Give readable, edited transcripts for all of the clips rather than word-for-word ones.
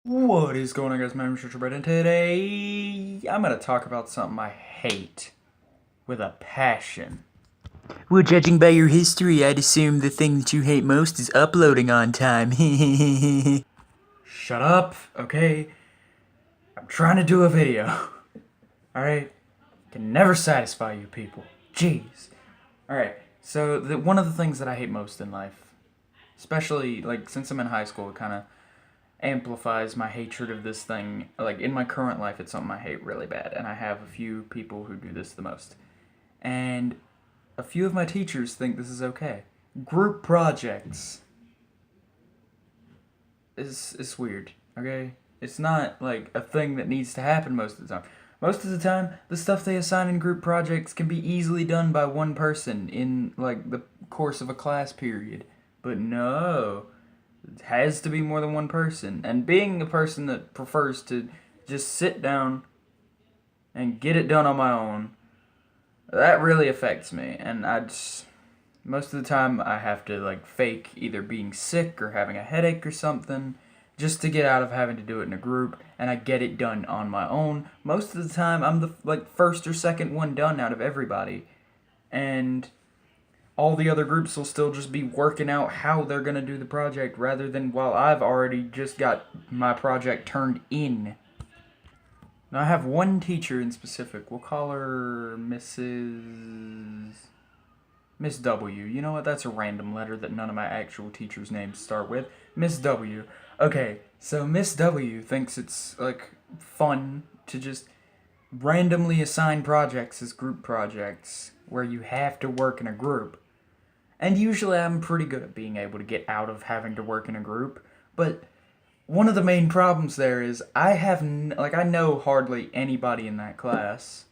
What is going on, guys? My name is Richard Brett, and today I'm going to talk about something I hate with a passion. Well, judging by your history, I'd assume the thing that you hate most is uploading on time. Shut up, okay? I'm trying to do a video. Alright? Can never satisfy you people. Jeez. Alright, so one of the things that I hate most in life, especially, since I'm in high school, it kind of amplifies my hatred of this thing. Like, in my current life, it's something I hate really bad, and I have a few people who do this the most. And a few of my teachers think this is okay. Group projects is weird, okay? It's not, like, a thing that needs to happen most of the time. Most of the time, the stuff they assign in group projects can be easily done by one person in, like, the course of a class period. But no, it has to be more than one person. And being a person that prefers to just sit down and get it done on my own, that really affects me. And most of the time I have to like fake either being sick or having a headache or something just to get out of having to do it in a group, and I get it done on my own. Most of the time I'm the first or second one done out of everybody. And all the other groups will still just be working out how they're going to do the project rather than while I've already just got my project turned in. Now I have one teacher in specific. We'll call her Miss W. You know what? That's a random letter that none of my actual teachers' names start with. Miss W. Okay, so Miss W thinks it's like fun to just randomly assign projects as group projects where you have to work in a group. And usually I'm pretty good at being able to get out of having to work in a group, but one of the main problems there is I know hardly anybody in that class,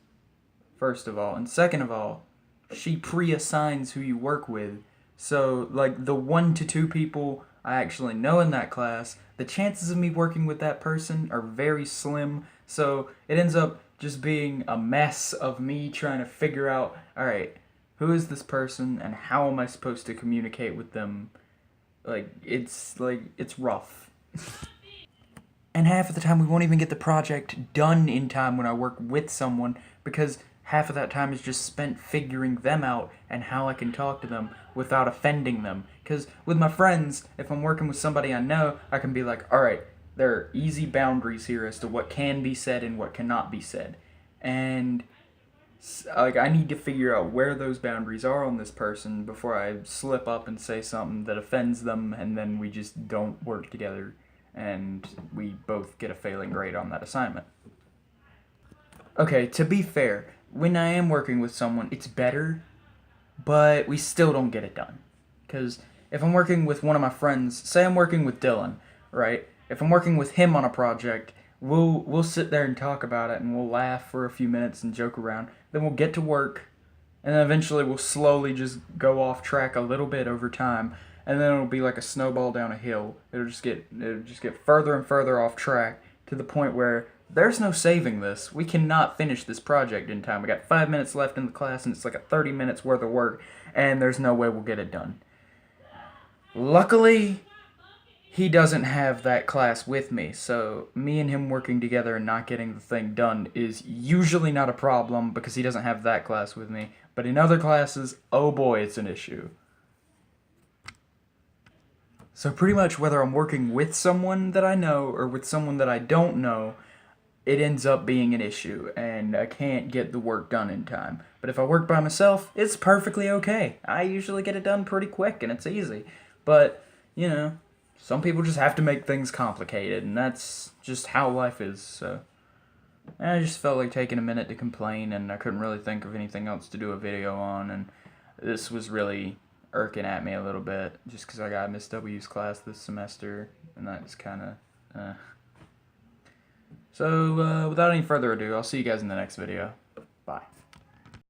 first of all, and second of all, she pre-assigns who you work with. So, like, the 1 to 2 people I actually know in that class, the chances of me working with that person are very slim, so it ends up just being a mess of me trying to figure out, alright, who is this person and how am I supposed to communicate with them? It's rough. And half of the time we won't even get the project done in time when I work with someone because half of that time is just spent figuring them out and how I can talk to them without offending them. Because with my friends, if I'm working with somebody I know, I can be like, alright, there are easy boundaries here as to what can be said and what cannot be said. And I need to figure out where those boundaries are on this person before I slip up and say something that offends them, and then we just don't work together and we both get a failing grade on that assignment. Okay, to be fair, when I am working with someone, it's better, but we still don't get it done. Because if I'm working with one of my friends, say I'm working with Dylan, right? If I'm working with him on a project, we'll sit there and talk about it, and we'll laugh for a few minutes and joke around. Then we'll get to work, and then eventually we'll slowly just go off track a little bit over time, and then it'll be like a snowball down a hill. It'll just get further and further off track to the point where there's no saving this. We cannot finish this project in time. We got 5 minutes left in the class, and it's like a 30 minutes worth of work, and there's no way we'll get it done. Luckily, he doesn't have that class with me, so me and him working together and not getting the thing done is usually not a problem because he doesn't have that class with me. But in other classes, oh boy, it's an issue. So pretty much whether I'm working with someone that I know or with someone that I don't know, it ends up being an issue, and I can't get the work done in time. But if I work by myself, it's perfectly okay. I usually get it done pretty quick, and it's easy. But, you know, some people just have to make things complicated, and that's just how life is, so I just felt like taking a minute to complain, and I couldn't really think of anything else to do a video on, and this was really irking at me a little bit, just because I got Miss W's class this semester, and that's kind of, So, without any further ado, I'll see you guys in the next video. Bye.